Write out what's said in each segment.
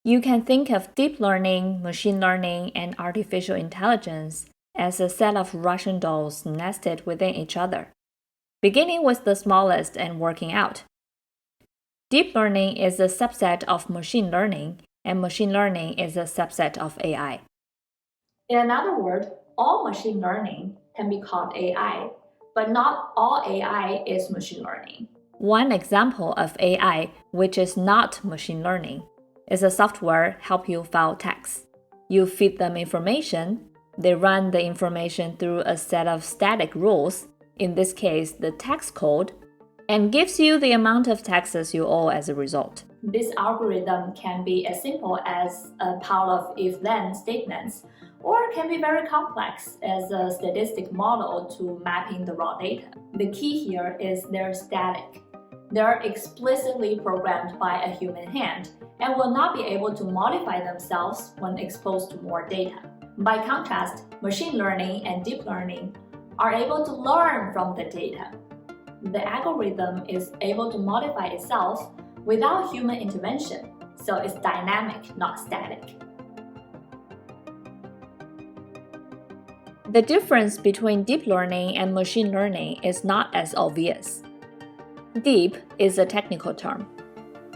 You can think of deep learning, machine learning, and artificial intelligence as a set of Russian dolls nested within each other, beginning with the smallest and working out. Deep learning is a subset of machine learning, and machine learning is a subset of AI. In another word, all machine learning can be called AI, but not all AI is machine learning. One example of AI, which is not machine learning, is a software help you file tax. You feed them information, they run the information through a set of static rules, in this case the tax code, and gives you the amount of taxes you owe as a result. This algorithm can be as simple as a pile of if-then statements, or can be very complex as a statistic model to mapping the raw data. The key here is they're static. They're explicitly programmed by a human hand and will not be able to modify themselves when exposed to more data. By contrast, machine learning and deep learning are able to learn from the data. The algorithm is able to modify itself without human intervention, so it's dynamic, not static. The difference between deep learning and machine learning is not as obvious. Deep is a technical term.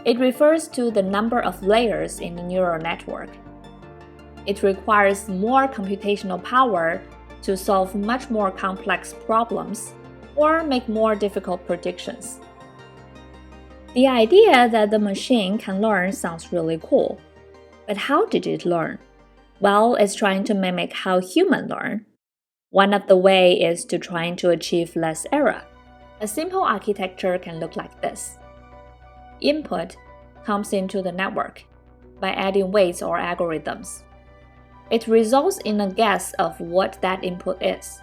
It refers to the number of layers in a neural network. It requires more computational power to solve much more complex problems or make more difficult predictions. The idea that the machine can learn sounds really cool. But how did it learn? Well, it's trying to mimic how humans learn. One of the ways is to trying to achieve less error. A simple architecture can look like this. Input comes into the network by adding weights or algorithms. It results in a guess of what that input is.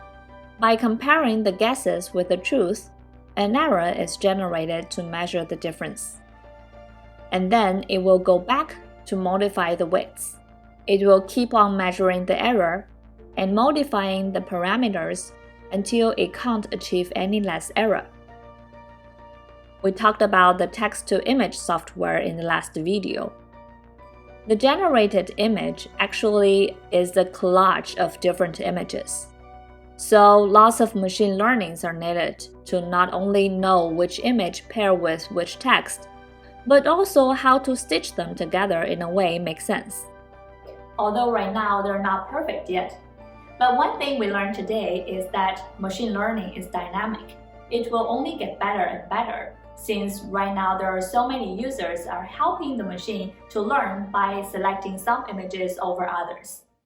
By comparing the guesses with the truth, an error is generated to measure the difference. And then it will go back to modify the weights. It will keep on measuring the error and modifying the parameters until it can't achieve any less error. We talked about the text-to-image software in the last video. The generated image actually is a collage of different images. So lots of machine learnings are needed to not only know which image pair with which text, but also how to stitch them together in a way makes sense. Although right now they're not perfect yet, but one thing we learned today is that machine learning is dynamic. It will only get better and better, since right now there are so many users are helping the machine to learn by selecting some images over others.